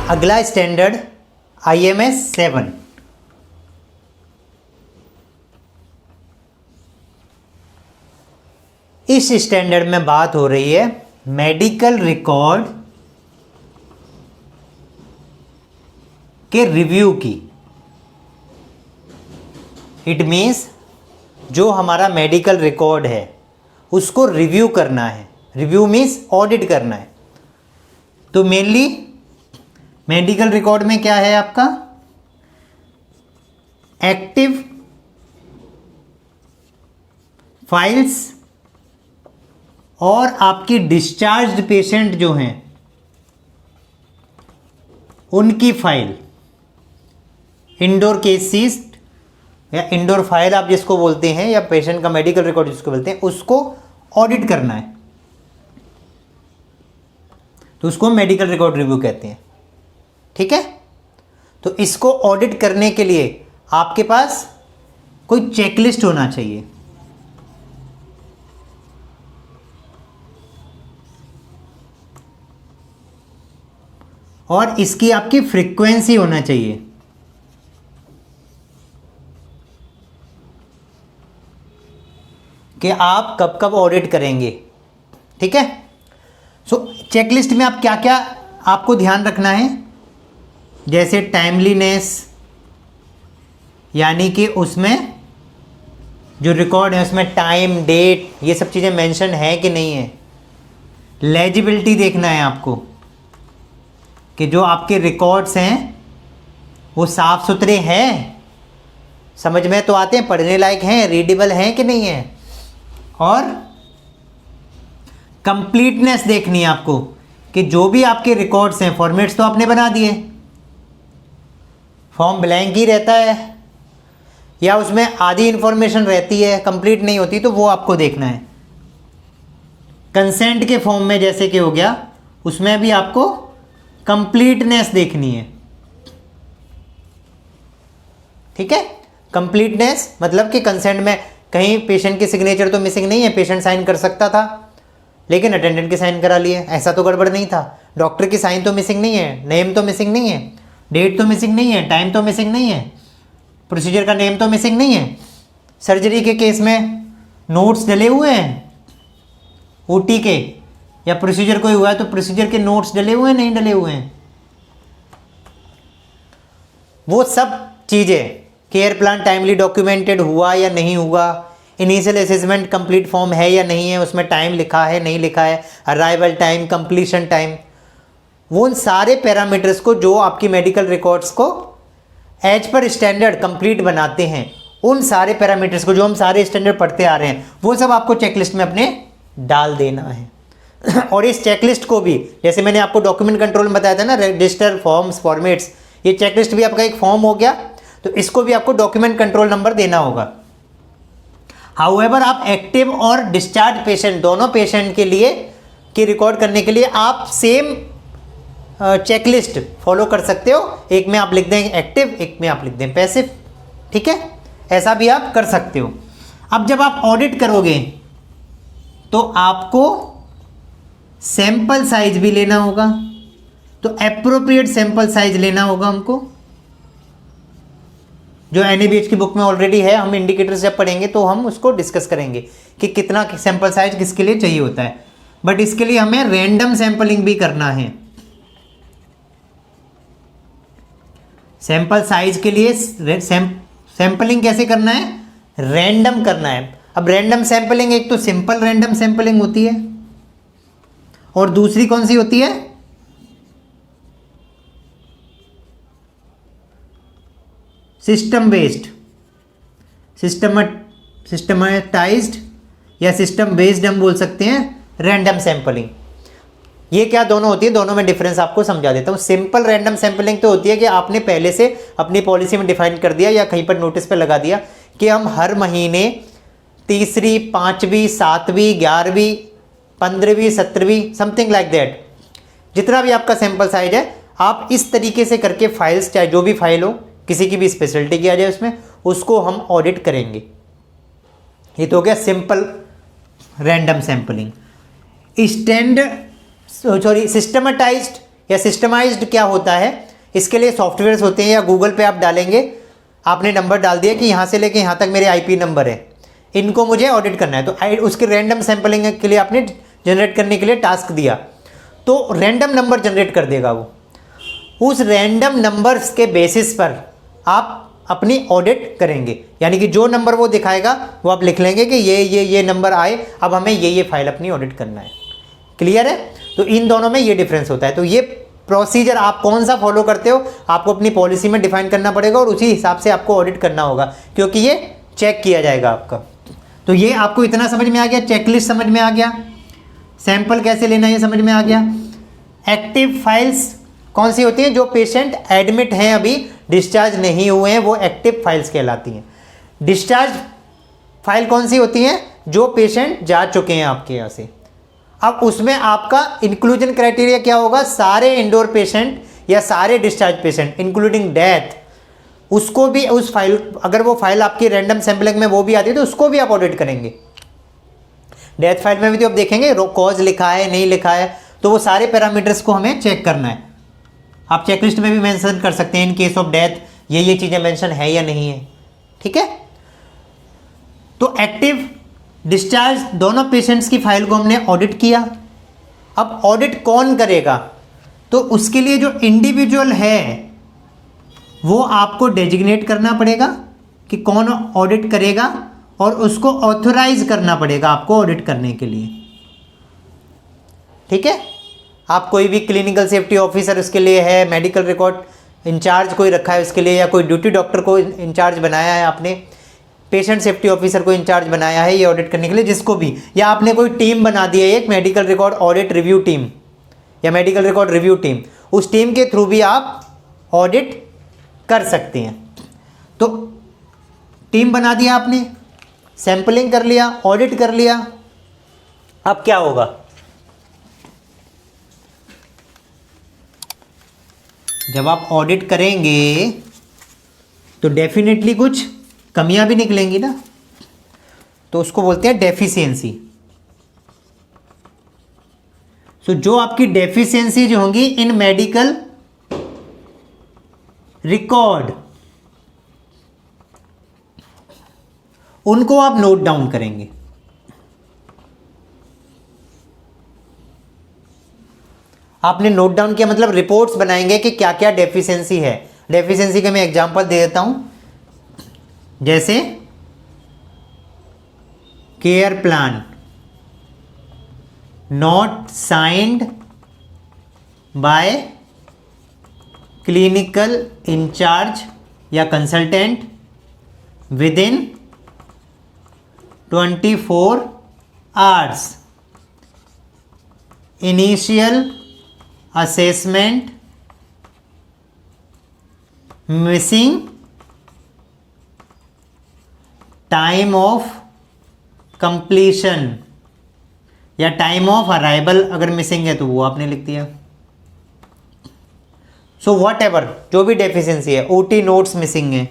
अगला standard IMS 7। इस standard में बात हो रही है मेडिकल रिकॉर्ड के रिव्यू की। इट मीन्स जो हमारा मेडिकल रिकॉर्ड है उसको रिव्यू करना है। रिव्यू मीन्स ऑडिट करना है। तो मेनली मेडिकल रिकॉर्ड में क्या है आपका, एक्टिव फाइल्स और आपकी डिस्चार्ज्ड पेशेंट जो हैं उनकी फाइल, इंडोर केसेस या इंडोर फाइल आप जिसको बोलते हैं, या पेशेंट का मेडिकल रिकॉर्ड जिसको बोलते हैं, उसको ऑडिट करना है। तो उसको मेडिकल रिकॉर्ड रिव्यू कहते हैं। ठीक है, तो इसको ऑडिट करने के लिए आपके पास कोई चेकलिस्ट होना चाहिए। और इसकी आपकी फ्रीक्वेंसी होना चाहिए। कि आप कब कब ऑडिट करेंगे। ठीक है, सो चेकलिस्ट में आप क्या क्या आपको ध्यान रखना है, जैसे टाइमलीनेस, यानी कि उसमें जो रिकॉर्ड है उसमें टाइम, डेट, ये सब चीज़ें मेंशन है कि नहीं है। लेजिबिलिटी देखना है आपको कि जो आपके रिकॉर्ड्स हैं वो साफ सुथरे हैं, समझ में तो आते हैं, पढ़ने लायक हैं, रीडेबल हैं कि नहीं है। और कंप्लीटनेस देखनी है आपको कि जो भी आपके रिकॉर्ड्स हैं, फॉर्मेट्स तो आपने बना दिए, फॉर्म ब्लैंक ही रहता है या उसमें आधी इंफॉर्मेशन रहती है, कंप्लीट नहीं होती, तो वो आपको देखना है। कंसेंट के फॉर्म में जैसे कि हो गया, उसमें भी आपको कंप्लीटनेस देखनी है। ठीक है, कंप्लीटनेस मतलब कि कंसेंट में कहीं पेशेंट की सिग्नेचर तो मिसिंग नहीं है, पेशेंट साइन कर सकता था लेकिन अटेंडेंट के साइन करा लिए, ऐसा तो गड़बड़ नहीं था। डॉक्टर की साइन तो मिसिंग नहीं है, नेम तो मिसिंग नहीं है, डेट तो मिसिंग नहीं है, टाइम तो मिसिंग नहीं है, प्रोसीजर का नेम तो मिसिंग नहीं है। सर्जरी के केस में नोट्स डले हुए हैं, OT के या प्रोसीजर कोई हुआ है तो प्रोसीजर के नोट्स डले हुए हैं, नहीं डले हुए हैं, वो सब चीज़ें, केयर प्लान टाइमली डॉक्यूमेंटेड हुआ या नहीं हुआ, इनिशियल असेसमेंट कंप्लीट फॉर्म है या नहीं है, उसमें टाइम लिखा है नहीं लिखा है, अराइवल टाइम, कंप्लीशन टाइम, वो उन सारे पैरामीटर्स को जो आपकी मेडिकल रिकॉर्ड्स को एज पर स्टैंडर्ड कंप्लीट बनाते हैं, उन सारे पैरामीटर्स को जो हम सारे स्टैंडर्ड पढ़ते आ रहे हैं, वो सब आपको चेकलिस्ट में अपने डाल देना है। और इस चेकलिस्ट को भी, जैसे मैंने आपको डॉक्यूमेंट कंट्रोल में बताया था ना, रजिस्टर, फॉर्म्स, फॉर्मेट्स, ये चेकलिस्ट भी आपका एक फॉर्म हो गया, तो इसको भी आपको डॉक्यूमेंट कंट्रोल नंबर देना होगा। हाउएवर आप एक्टिव और डिस्चार्ज पेशेंट दोनों पेशेंट के लिए की रिकॉर्ड करने के लिए आप सेम चेकलिस्ट फॉलो कर सकते हो। एक में आप लिख दें एक्टिव, एक में आप लिख दें पैसिव। ठीक है, ऐसा भी आप कर सकते हो। अब जब आप ऑडिट करोगे तो आपको सैंपल साइज भी लेना होगा, तो एप्रोप्रिएट सैंपल साइज लेना होगा हमको, जो NABH की बुक में ऑलरेडी है। हम इंडिकेटर्स जब पढ़ेंगे तो हम उसको डिस्कस करेंगे कि कितना सैंपल साइज किसके लिए चाहिए होता है। बट इसके लिए हमें रैंडम सैंपलिंग भी करना है। सैंपल साइज के लिए सैंपलिंग कैसे करना है, रैंडम करना है। अब रैंडम सैंपलिंग, एक तो सिंपल रैंडम सैंपलिंग होती है और दूसरी कौन सी होती है, सिस्टम बेस्ड, सिस्टमेटाइज्ड या सिस्टम बेस्ड हम बोल सकते हैं रैंडम सैंपलिंग। ये क्या दोनों होती है, दोनों में डिफरेंस आपको समझा देता हूँ। सिंपल रैंडम सैंपलिंग तो होती है कि आपने पहले से अपनी पॉलिसी में डिफाइन कर दिया या कहीं पर नोटिस पे लगा दिया कि हम हर महीने तीसरी, पाँचवीं, सातवीं, 11वीं, 15वीं, 17वीं, समथिंग लाइक दैट, जितना भी आपका सैंपल साइज है, आप इस तरीके से करके फाइल्स, चाहे जो भी फाइल हो, किसी की भी स्पेशलिटी किया जाए उसमें, उसको हम ऑडिट करेंगे। ये तो हो गया सिंपल रैंडम सैंपलिंग। सिस्टमेटाइज्ड या सिस्टमाइज्ड क्या होता है, इसके लिए सॉफ्टवेयर्स होते हैं, या गूगल पे आप डालेंगे, आपने नंबर डाल दिया कि यहाँ से लेके यहाँ तक मेरे आईपी नंबर है, इनको मुझे ऑडिट करना है, तो उसके रैंडम सैम्पलिंग के लिए आपने जनरेट करने के लिए टास्क दिया, तो रैंडम नंबर जनरेट कर देगा वो। उस रैंडम नंबर्स के बेसिस पर आप अपनी ऑडिट करेंगे, यानी कि जो नंबर वो दिखाएगा वो आप लिख लेंगे कि ये नंबर आए, अब हमें ये फाइल अपनी ऑडिट करना है। क्लियर है? तो इन दोनों में ये डिफरेंस होता है। तो ये प्रोसीजर आप कौन सा फॉलो करते हो आपको अपनी पॉलिसी में डिफाइन करना पड़ेगा, और उसी हिसाब से आपको ऑडिट करना होगा, क्योंकि ये चेक किया जाएगा आपका। तो ये आपको इतना समझ में आ गया, चेकलिस्ट समझ में आ गया, सैंपल कैसे लेना ये समझ में आ गया। एक्टिव फाइल्स कौन सी होती हैं? जो पेशेंट एडमिट हैं, अभी डिस्चार्ज नहीं हुए हैं, वो एक्टिव फाइल्स कहलाती हैं। डिस्चार्ज फाइल कौन सी होती हैं? जो पेशेंट जा चुके हैं आपके यहाँ से। अब उसमें आपका इंक्लूजन क्राइटेरिया क्या होगा? सारे इंडोर पेशेंट या सारे डिस्चार्ज पेशेंट इंक्लूडिंग डेथ, उसको भी उस फाइल, अगर वो फाइल आपकी रैंडम सैम्पलिंग में वो भी आती है तो उसको भी आप ऑडिट करेंगे। डेथ फाइल में भी तो आप देखेंगे कॉज लिखा है नहीं लिखा है, तो वो सारे पैरामीटर्स को हमें चेक करना है। आप चेकलिस्ट में भी मेंशन कर सकते हैं इन केस ऑफ डेथ ये चीज़ें मेंशन है या नहीं है। ठीक है? तो एक्टिव डिस्चार्ज दोनों पेशेंट्स की फाइल को हमने ऑडिट किया। अब ऑडिट कौन करेगा? तो उसके लिए जो इंडिविजुअल है वो आपको डेजिग्नेट करना पड़ेगा कि कौन ऑडिट करेगा, और उसको ऑथोराइज करना पड़ेगा आपको ऑडिट करने के लिए। ठीक है? आप कोई भी क्लिनिकल सेफ्टी ऑफिसर उसके लिए है, मेडिकल रिकॉर्ड इंचार्ज कोई रखा है उसके लिए, या कोई ड्यूटी डॉक्टर को इंचार्ज बनाया है आपने, पेशेंट सेफ्टी ऑफिसर को इंचार्ज बनाया है ये ऑडिट करने के लिए, जिसको भी, या आपने कोई टीम बना दी है, एक medical record audit review team या मेडिकल रिकॉर्ड रिव्यू टीम, उस टीम के थ्रू भी आप ऑडिट कर सकते हैं। तो टीम बना दिया आपने, सैंपलिंग कर लिया, ऑडिट कर लिया, अब क्या होगा? जब आप ऑडिट करेंगे तो डेफिनेटली कुछ कमियां भी निकलेंगी ना, तो उसको बोलते हैं डेफिशिएंसी। सो जो आपकी डेफिशिएंसी जो होंगी इन मेडिकल रिकॉर्ड, उनको आप नोट डाउन करेंगे। आपने नोट डाउन किया मतलब रिपोर्ट्स बनाएंगे कि क्या क्या डेफिशिएंसी है। डेफिशिएंसी का मैं एग्जांपल दे देता हूं, जैसे care plan not signed by clinical incharge या consultant within 24 hours, initial assessment, missing time of completion या टाइम ऑफ अराइवल, अगर मिसिंग है तो वो आपने लिख दिया। सो वॉट एवर जो भी डेफिशिएंसी है, ओटी नोट्स मिसिंग है,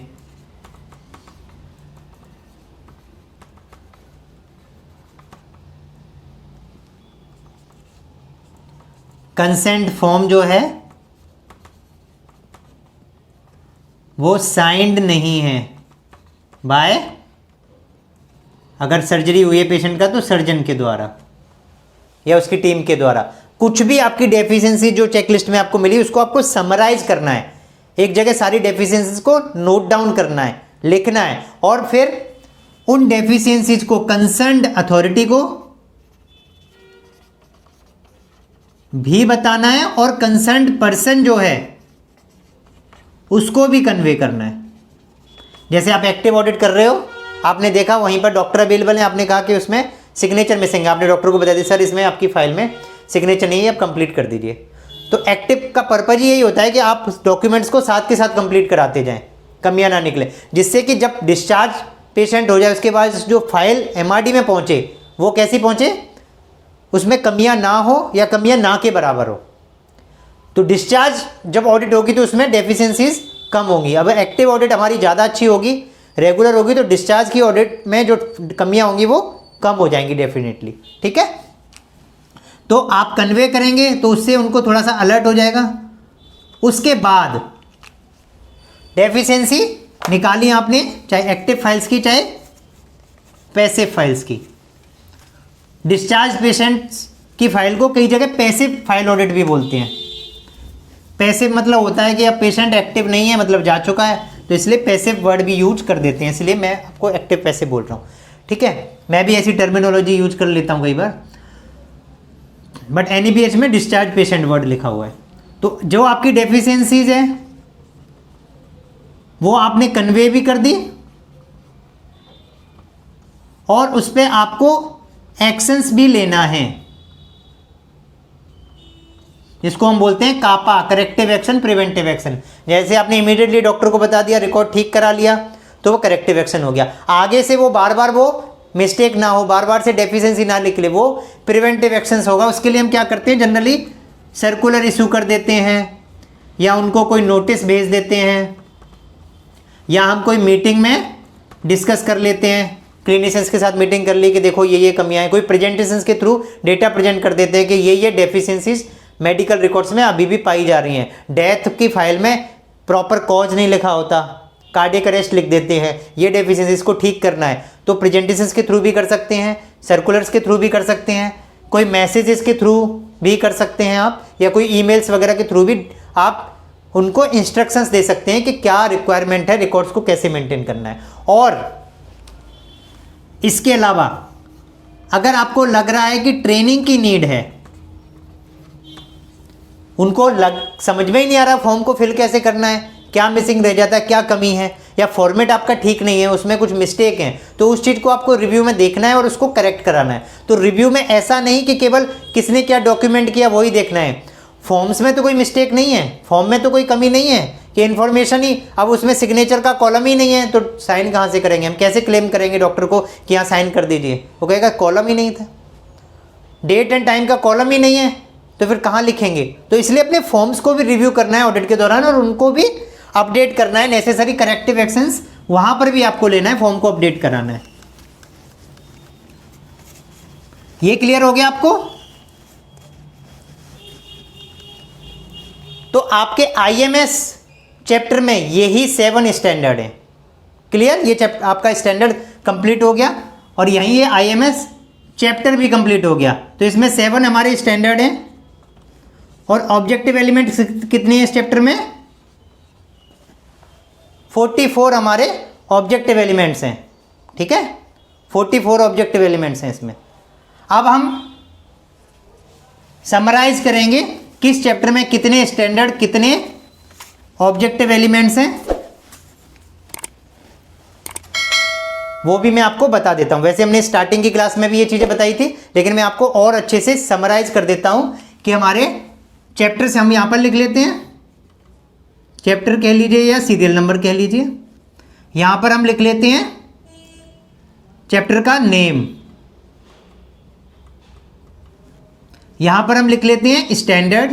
कंसेंट फॉर्म जो है वो साइंड नहीं है बाय, अगर सर्जरी हुई है पेशेंट का तो सर्जन के द्वारा या उसकी टीम के द्वारा। कुछ भी आपकी डेफिशिएंसी जो चेकलिस्ट में आपको मिली उसको आपको समराइज करना है, एक जगह सारी डेफिशिएंसीज को नोट डाउन करना है, लिखना है, और फिर उन डेफिशिएंसीज को कंसर्न्ड अथॉरिटी को भी बताना है, और कंसर्न्ड पर्सन जो है उसको भी कन्वे करना है। जैसे आप एक्टिव ऑडिट कर रहे हो, आपने देखा वहीं पर डॉक्टर अवेलेबल है, आपने कहा कि उसमें सिग्नेचर मिसिंग है, आपने डॉक्टर को बता दिया सर इसमें आपकी फाइल में सिग्नेचर नहीं है, आप कंप्लीट कर दीजिए। तो एक्टिव का पर्पज यही होता है कि आप डॉक्यूमेंट्स को साथ के साथ कंप्लीट कराते जाएं, कमियां ना निकले, जिससे कि जब डिस्चार्ज पेशेंट हो जाए उसके बाद जो फाइल एमआरडी में पहुंचे वो कैसी पहुंचे, उसमें कमियां ना हो या कमियां ना के बराबर हो। तो डिस्चार्ज जब ऑडिट होगी तो उसमें डेफिशिएंसीज कम होंगी। अब एक्टिव ऑडिट हमारी ज़्यादा अच्छी होगी, रेगुलर होगी, तो डिस्चार्ज की ऑडिट में जो कमियां होंगी वो कम हो जाएंगी डेफिनेटली। ठीक है? तो आप कन्वे करेंगे तो उससे उनको थोड़ा सा अलर्ट हो जाएगा। उसके बाद डेफिशिएंसी निकाली आपने, चाहे एक्टिव फाइल्स की चाहे पैसिव फाइल्स की। डिस्चार्ज पेशेंट्स की फाइल को कई जगह पैसिव फाइल ऑडिट भी बोलते हैं। पैसिव मतलब होता है कि अब पेशेंट एक्टिव नहीं है, मतलब जा चुका है, तो इसलिए पैसिव वर्ड भी यूज कर देते हैं, इसलिए मैं आपको एक्टिव पैसिव बोल रहा हूँ। ठीक है, मैं भी ऐसी टर्मिनोलॉजी यूज कर लेता हूँ कई बार, बट NABH में डिस्चार्ज पेशेंट वर्ड लिखा हुआ है। तो जो आपकी डेफिशिएंसीज है वो आपने कन्वे भी कर दी और उस पर आपको एक्शंस भी लेना है, जिसको हम बोलते हैं कापा, करेक्टिव एक्शन, प्रिवेंटिव एक्शन। जैसे आपने इमीडिएटली डॉक्टर को बता दिया, रिकॉर्ड ठीक करा लिया, तो वो करेक्टिव एक्शन हो गया। आगे से वो बार बार वो मिस्टेक ना हो, बार बार से डेफिशिएंसी ना निकले, वो प्रिवेंटिव एक्शंस होगा। उसके लिए हम क्या करते हैं, जनरली सर्कुलर इशू कर देते हैं, या उनको कोई नोटिस भेज देते हैं, या हम कोई मीटिंग में डिस्कस कर लेते हैं, क्लिनिशियंस के साथ मीटिंग कर ली कि देखो ये कमियां हैं। कोई प्रेजेंटेशंस के थ्रू डेटा प्रेजेंट कर देते हैं कि ये डेफिशिएंसीज मेडिकल रिकॉर्ड्स में अभी भी पाई जा रही हैं। डेथ की फाइल में प्रॉपर कॉज नहीं लिखा होता, कार्डियक अरेस्ट लिख देते हैं, ये डेफिशिएंसीज को ठीक करना है। तो प्रेजेंटेशंस के थ्रू भी कर सकते हैं, सर्कुलर्स के थ्रू भी कर सकते हैं, कोई मैसेजेस के थ्रू भी कर सकते हैं आप, या कोई ईमेल्स वगैरह के थ्रू भी आप उनको इंस्ट्रक्शंस दे सकते हैं कि क्या रिक्वायरमेंट है, रिकॉर्ड्स को कैसे मेंटेन करना है। और इसके अलावा अगर आपको लग रहा है कि ट्रेनिंग की नीड है, उनको समझ में ही नहीं आ रहा फॉर्म को फिल कैसे करना है, क्या मिसिंग रह जाता है, क्या कमी है, या फॉर्मेट आपका ठीक नहीं है, उसमें कुछ मिस्टेक हैं, तो उस चीज़ को आपको रिव्यू में देखना है और उसको करेक्ट कराना है। तो रिव्यू में ऐसा नहीं कि केवल किसने क्या डॉक्यूमेंट किया वही देखना है। फॉर्म्स में तो कोई मिस्टेक नहीं है, फॉर्म में तो कोई कमी नहीं है कि इन्फॉर्मेशन ही, अब उसमें सिग्नेचर का कॉलम ही नहीं है, तो साइन कहाँ से करेंगे हम, कैसे क्लेम करेंगे डॉक्टर को कि यहाँ साइन कर दीजिए, वो कहेगा कॉलम ही नहीं था, डेट एंड टाइम का कॉलम ही नहीं है, तो फिर कहाँ लिखेंगे। तो इसलिए अपने फॉर्म्स को भी रिव्यू करना है ऑडिट के दौरान, और उनको भी अपडेट करना है। नेसेसरी करेक्टिव एक्शंस वहां पर भी आपको लेना है, फॉर्म को अपडेट कराना है। ये क्लियर हो गया आपको? तो आपके IMS चैप्टर में यही 7 स्टैंडर्ड है। क्लियर? ये चैप्टर आपका स्टैंडर्ड कंप्लीट हो गया, और यही ये IMS चैप्टर भी कंप्लीट हो गया। तो इसमें 7 हमारे स्टैंडर्ड हैं, और ऑब्जेक्टिव एलिमेंट कितने हैं इस चैप्टर में? 44 हमारे ऑब्जेक्टिव एलिमेंट्स हैं। ठीक है, 44 ऑब्जेक्टिव एलिमेंट्स हैं इसमें। अब हम समराइज करेंगे किस चैप्टर में कितने स्टैंडर्ड, कितने ऑब्जेक्टिव एलिमेंट्स हैं, वो भी मैं आपको बता देता हूं। वैसे हमने स्टार्टिंग की क्लास में भी ये चीजें बताई थी, लेकिन मैं आपको और अच्छे से समराइज कर देता हूं कि हमारे चैप्टर से हम यहां पर लिख लेते हैं, चैप्टर कह लीजिए या सीरियल नंबर कह लीजिए। यहां पर हम लिख लेते हैं चैप्टर का नेम, यहां पर हम लिख लेते हैं स्टैंडर्ड,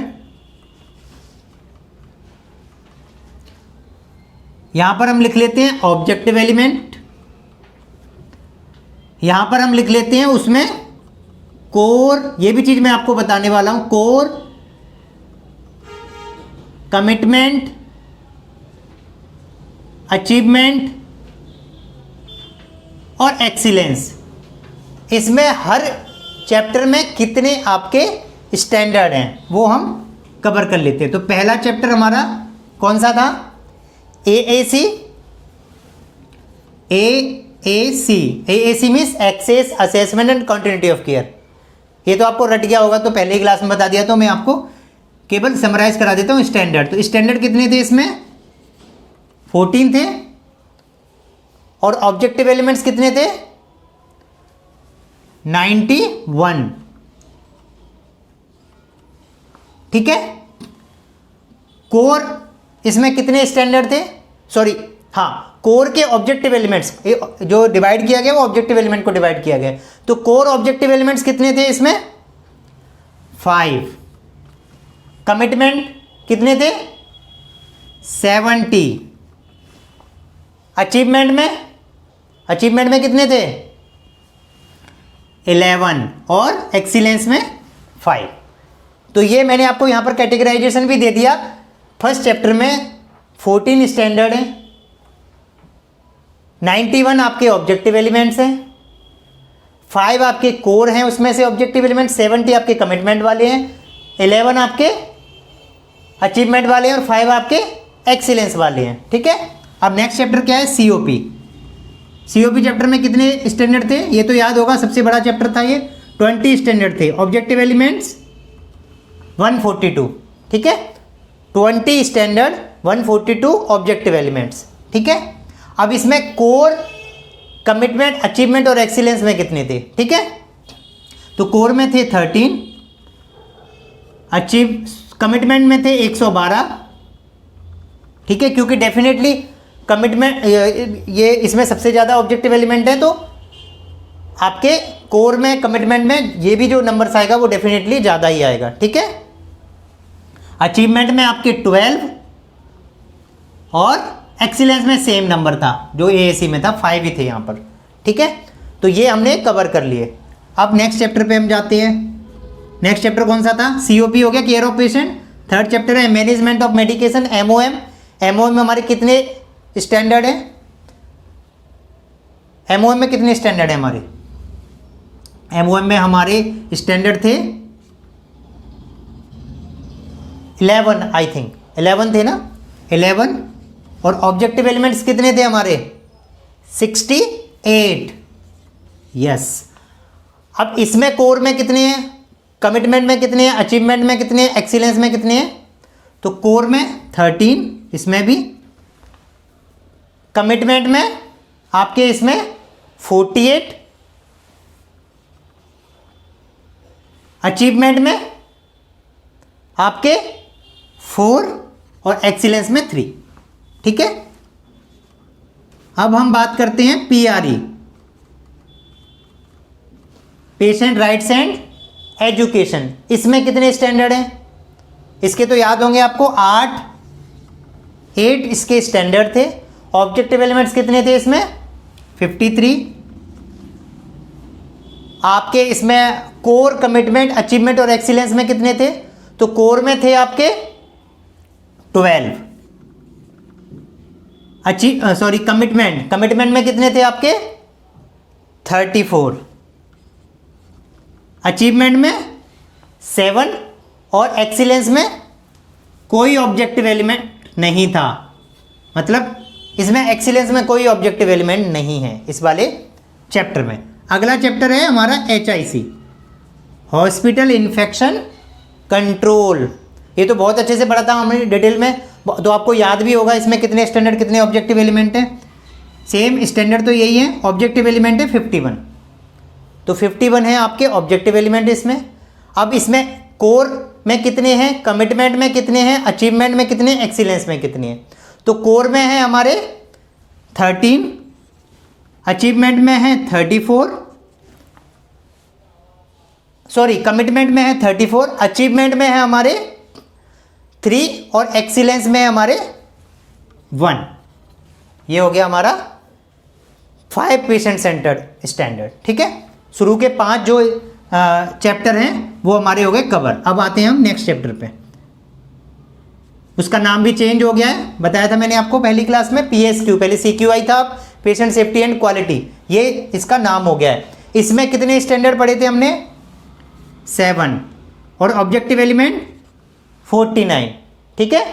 यहां पर हम लिख लेते हैं ऑब्जेक्टिव एलिमेंट, यहां पर हम लिख लेते हैं उसमें कोर, ये भी चीज मैं आपको बताने वाला हूं, कोर, कमिटमेंट, अचीवमेंट और एक्सीलेंस। इसमें हर चैप्टर में कितने आपके स्टैंडर्ड हैं वो हम कवर कर लेते हैं। तो पहला चैप्टर हमारा कौन सा था? AAC। AAC means access, assessment and continuity of care. ये तो आपको रट गया होगा, तो पहले ही क्लास में बता दिया, तो मैं आपको केवल समराइज करा देता हूँ स्टैंडर्ड। तो स्टैंडर्ड कितने थे इसमें? 14 थे, और ऑब्जेक्टिव एलिमेंट्स कितने थे? 91। ठीक है। कोर, इसमें कितने स्टैंडर्ड थे? सॉरी, हाँ, कोर के ऑब्जेक्टिव एलिमेंट्स जो डिवाइड किया गया वो ऑब्जेक्टिव एलिमेंट को डिवाइड किया गया। तो कोर ऑब्जेक्टिव एलिमेंट्स कितने थे इसमें? 5। कमिटमेंट कितने थे? 70। अचीवमेंट में कितने थे? 11, और एक्सीलेंस में 5। तो ये मैंने आपको यहाँ पर कैटेगराइजेशन भी दे दिया। फर्स्ट चैप्टर में 14 स्टैंडर्ड हैं, 91 आपके ऑब्जेक्टिव एलिमेंट्स हैं, 5 आपके कोर हैं उसमें से ऑब्जेक्टिव एलिमेंट, 70 आपके कमिटमेंट वाले हैं, 11 आपके अचीवमेंट वाले हैं और 5 आपके एक्सीलेंस वाले हैं। ठीक है, अब नेक्स्ट चैप्टर क्या है? सीओपी। सीओपी चैप्टर में कितने स्टैंडर्ड थे? ये तो याद होगा, सबसे बड़ा चैप्टर था ये, 20 स्टैंडर्ड थे। Objective elements 142। ठीक है, 20 स्टैंडर्ड 142 ऑब्जेक्टिव एलिमेंट्स। ठीक है, अब इसमें कोर, कमिटमेंट, अचीवमेंट और एक्सीलेंस में कितने थे? ठीक है, तो कोर में थे 13, कमिटमेंट में थे 112। ठीक है, क्योंकि डेफिनेटली कमिटमेंट ये इसमें सबसे ज़्यादा ऑब्जेक्टिव एलिमेंट है, तो आपके कोर में, कमिटमेंट में ये भी जो नंबर्स आएगा वो डेफिनेटली ज़्यादा ही आएगा। ठीक है, अचीवमेंट में आपके 12 और एक्सीलेंस में सेम नंबर था जो एएसी में था, 5 ही थे यहाँ पर। ठीक है, तो ये हमने कवर कर लिए। अब नेक्स्ट चैप्टर पे हम जाते हैं। नेक्स्ट चैप्टर कौन सा था? सीओपी हो गया, care of patient. Third chapter है management of medication, MOM. MOM में हमारे कितने स्टैंडर्ड है? एमओएम में कितने स्टैंडर्ड है हमारे? एमओएम में हमारे स्टैंडर्ड थे 11, आई थिंक 11 थे ना, 11। और ऑब्जेक्टिव एलिमेंट्स कितने थे हमारे? 68। यस। अब इसमें कोर में कितने हैं, कमिटमेंट में कितने हैं, अचीवमेंट में कितने हैं, एक्सीलेंस में कितने हैं? तो कोर में 13, इसमें भी, कमिटमेंट में आपके इसमें 48, अचीवमेंट में आपके 4 और एक्सीलेंस में 3। ठीक है, अब हम बात करते हैं पीआरई, पेशेंट राइट्स एंड एजुकेशन। इसमें कितने स्टैंडर्ड हैं? इसके तो याद होंगे आपको, 8 इसके स्टैंडर्ड थे। ऑब्जेक्टिव एलिमेंट्स कितने थे इसमें? 53। आपके इसमें कोर, कमिटमेंट, अचीवमेंट और एक्सीलेंस में कितने थे? तो कोर में थे आपके 12, कमिटमेंट में कितने थे आपके? 34, अचीवमेंट में 7 और एक्सीलेंस में कोई ऑब्जेक्टिव एलिमेंट नहीं था। मतलब इसमें एक्सीलेंस में कोई ऑब्जेक्टिव एलिमेंट नहीं है इस वाले चैप्टर में। अगला चैप्टर है हमारा HIC, हॉस्पिटल इन्फेक्शन कंट्रोल। ये तो बहुत अच्छे से पढ़ा था हमने डिटेल में, तो आपको याद भी होगा इसमें कितने स्टैंडर्ड, कितने ऑब्जेक्टिव एलिमेंट हैं। सेम स्टैंडर्ड तो यही है, ऑब्जेक्टिव एलिमेंट है 51। तो 51 है आपके ऑब्जेक्टिव एलिमेंट इसमें। अब इसमें कोर में कितने हैं, कमिटमेंट में कितने हैं, अचीवमेंट में कितने, एक्सीलेंस में कितने हैं? तो कोर में है हमारे 13, अचीवमेंट में है 34, सॉरी कमिटमेंट में है 34, अचीवमेंट में है हमारे 3 और एक्सीलेंस में है हमारे 1। ये हो गया हमारा 5 पेशेंट सेंटर्ड स्टैंडर्ड। ठीक है, शुरू के 5 जो चैप्टर हैं वो हमारे हो गए कवर। अब आते हैं हम नेक्स्ट चैप्टर पे। उसका नाम भी चेंज हो गया है, बताया था मैंने आपको पहली क्लास में, PSQ, पहले CQI था, पेशेंट सेफ्टी एंड क्वालिटी, ये इसका नाम हो गया है। इसमें कितने स्टैंडर्ड पढ़े थे हमने? 7 और ऑब्जेक्टिव एलिमेंट 49। ठीक है,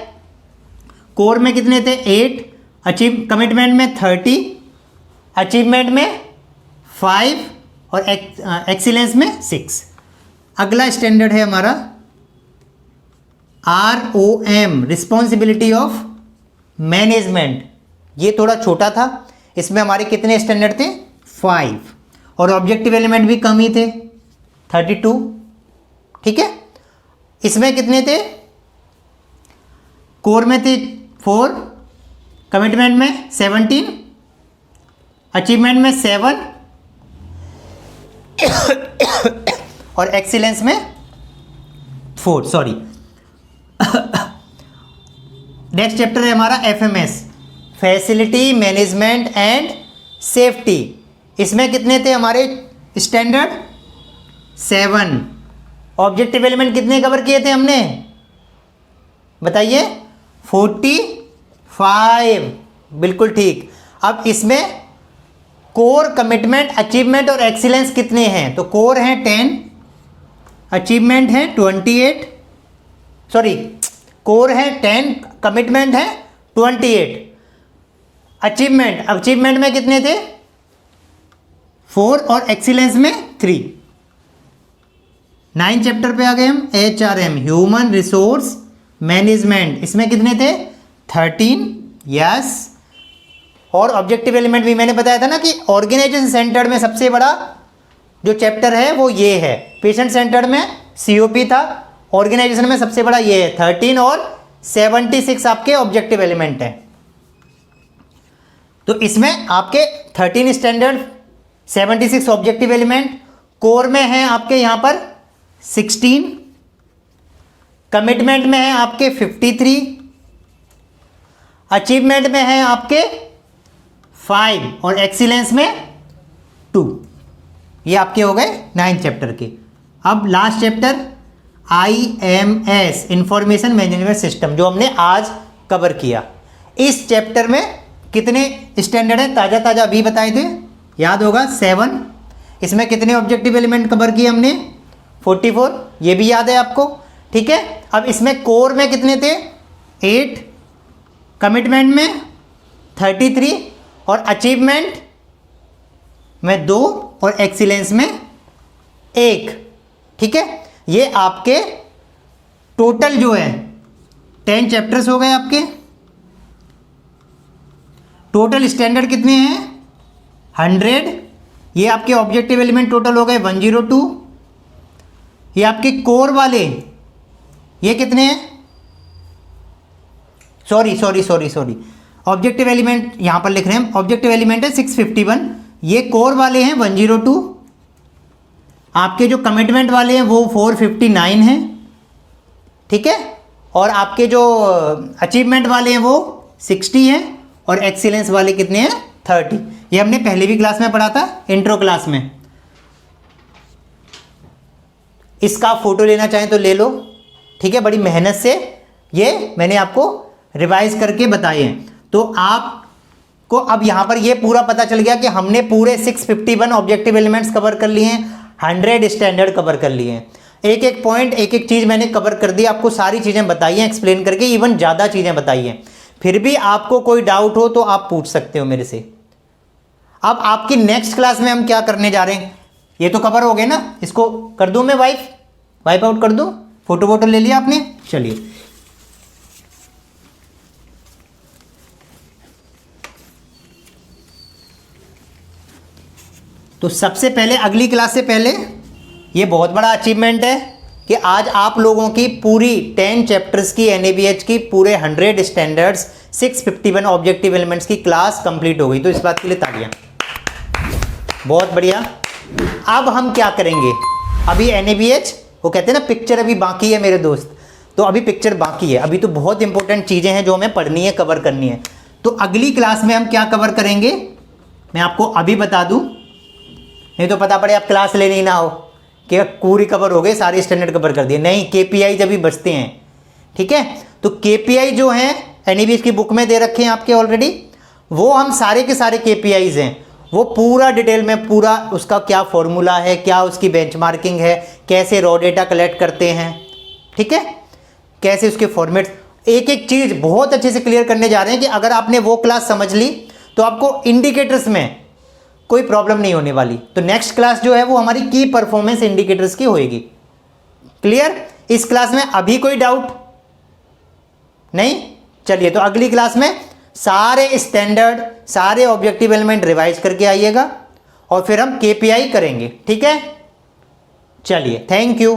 कोर में कितने थे? 8, कमिटमेंट में 30, अचीवमेंट में 5 और एक्सीलेंस में 6। अगला स्टैंडर्ड है हमारा ROM, रिस्पॉन्सिबिलिटी ऑफ मैनेजमेंट। ये थोड़ा छोटा था, इसमें हमारे कितने स्टैंडर्ड थे? 5 और ऑब्जेक्टिव एलिमेंट भी कम ही थे, 32। ठीक है, इसमें कितने थे? कोर में थे 4, कमिटमेंट में 17, अचीवमेंट में 7 और एक्सीलेंस में 4, सॉरी। नेक्स्ट चैप्टर है हमारा FMS, facility management and safety. इसमें कितने थे हमारे स्टैंडर्ड? 7, ऑब्जेक्टिव एलिमेंट कितने कवर किए थे हमने, बताइए? 45, बिल्कुल ठीक। अब इसमें कोर, कमिटमेंट, अचीवमेंट और एक्सीलेंस कितने हैं? तो कोर हैं 10, अचीवमेंट है 28, सॉरी कोर है 10, कमिटमेंट है 28, अचीवमेंट में कितने थे? 4 और एक्सीलेंस में 3। 9 चैप्टर पे आ गए हम। HRM, ह्यूमन रिसोर्स मैनेजमेंट, इसमें कितने थे? 13, यस। और ऑब्जेक्टिव एलिमेंट भी मैंने बताया था ना कि ऑर्गेनाइजेशन सेंटर्ड में सबसे बड़ा जो चैप्टर है वो ये है। पेशेंट सेंटर्ड में COP था, ऑर्गेनाइजेशन में सबसे बड़ा ये है। 13 और 76 आपके ऑब्जेक्टिव एलिमेंट हैं। तो इसमें आपके 13 स्टैंडर्ड, 76 ऑब्जेक्टिव एलिमेंट, कोर में है आपके यहाँ पर 16, कमिटमेंट में है आपके 53, अचीवमेंट में है आपके 5 और एक्सीलेंस में 2। ये आपके हो गए 9 चैप्टर के। अब last chapter IMS, information management system, जो हमने आज कवर किया। इस चैप्टर में कितने स्टैंडर्ड हैं? ताज़ा ताज़ा अभी बताए थे, याद होगा 7। इसमें कितने ऑब्जेक्टिव एलिमेंट कवर किए हमने? 44, ये भी याद है आपको, ठीक है। अब इसमें कोर में कितने थे? 8, कमिटमेंट में 33 और अचीवमेंट में 2 और एक्सीलेंस में 1, ठीक है। ये आपके टोटल जो है 10 चैप्टर्स हो गए आपके। टोटल स्टैंडर्ड कितने हैं? 100। ये आपके ऑब्जेक्टिव एलिमेंट टोटल हो गए 102। ये आपके कोर वाले ये कितने हैं? सॉरी, ऑब्जेक्टिव एलिमेंट यहां पर लिख रहे हैं, ऑब्जेक्टिव एलिमेंट है 651। ये कोर वाले हैं 102। आपके जो कमिटमेंट वाले हैं वो 459 हैं, ठीक है। और आपके जो अचीवमेंट वाले हैं वो 60 हैं और एक्सीलेंस वाले कितने हैं? 30। ये हमने पहले भी क्लास में पढ़ा था, इंट्रो क्लास में। इसका फोटो लेना चाहें तो ले लो, ठीक है। बड़ी मेहनत से ये मैंने आपको रिवाइज करके बताए हैं। तो आपको अब यहाँ पर ये पूरा पता चल गया कि हमने पूरे 651 ऑब्जेक्टिव एलिमेंट्स कवर कर लिए हैं, 100 स्टैंडर्ड कवर कर लिए हैं। एक एक पॉइंट, एक एक चीज़ मैंने कवर कर दी, आपको सारी चीज़ें बताई हैं एक्सप्लेन करके, इवन ज़्यादा चीज़ें बताई हैं। फिर भी आपको कोई डाउट हो तो आप पूछ सकते हो मेरे से। अब आपकी नेक्स्ट क्लास में हम क्या करने जा रहे हैं, ये तो कवर हो गए ना, इसको कर दूं मैं वाइप आउट कर दूं। फोटो वोटो ले लिया आपने, चलिए। तो सबसे पहले अगली क्लास से पहले ये बहुत बड़ा अचीवमेंट है कि आज आप लोगों की पूरी 10 चैप्टर्स की NABH की पूरे 100 स्टैंडर्ड्स 651 ऑब्जेक्टिव एलिमेंट्स की क्लास कंप्लीट हो गई। तो इस बात के लिए तालियां, बहुत बढ़िया। अब हम क्या करेंगे, अभी NABH वो कहते हैं ना पिक्चर अभी बाकी है मेरे दोस्त, तो अभी पिक्चर बाकी है। अभी तो बहुत इंपॉर्टेंट चीज़ें हैं जो हमें पढ़नी है, कवर करनी है। तो अगली क्लास में हम क्या कवर करेंगे मैं आपको अभी बता दूं, नहीं तो पता पड़े आप क्लास लेने ही ना हो कि पूरी कवर हो गई, सारे स्टैंडर्ड कवर कर दिए। नहीं, KPI जब भी बचते हैं, ठीक है। तो KPI जो हैं NABH की बुक में दे रखे हैं आपके ऑलरेडी, वो हम सारे के सारे KPIs हैं, वो पूरा डिटेल में, पूरा उसका क्या फॉर्मूला है, क्या उसकी बेंचमार्किंग है, कैसे रॉ डेटा कलेक्ट करते हैं, ठीक है, कैसे उसके फॉर्मेट, एक एक चीज़ बहुत अच्छे से क्लियर करने जा रहे हैं कि अगर आपने वो क्लास समझ ली तो आपको इंडिकेटर्स में कोई प्रॉब्लम नहीं होने वाली। तो नेक्स्ट क्लास जो है वो हमारी की परफॉर्मेंस इंडिकेटर्स की होएगी। क्लियर? इस क्लास में अभी कोई डाउट नहीं? चलिए, तो अगली क्लास में सारे स्टैंडर्ड, सारे ऑब्जेक्टिव एलिमेंट रिवाइज करके आइएगा और फिर हम KPI करेंगे, ठीक है। चलिए, थैंक यू।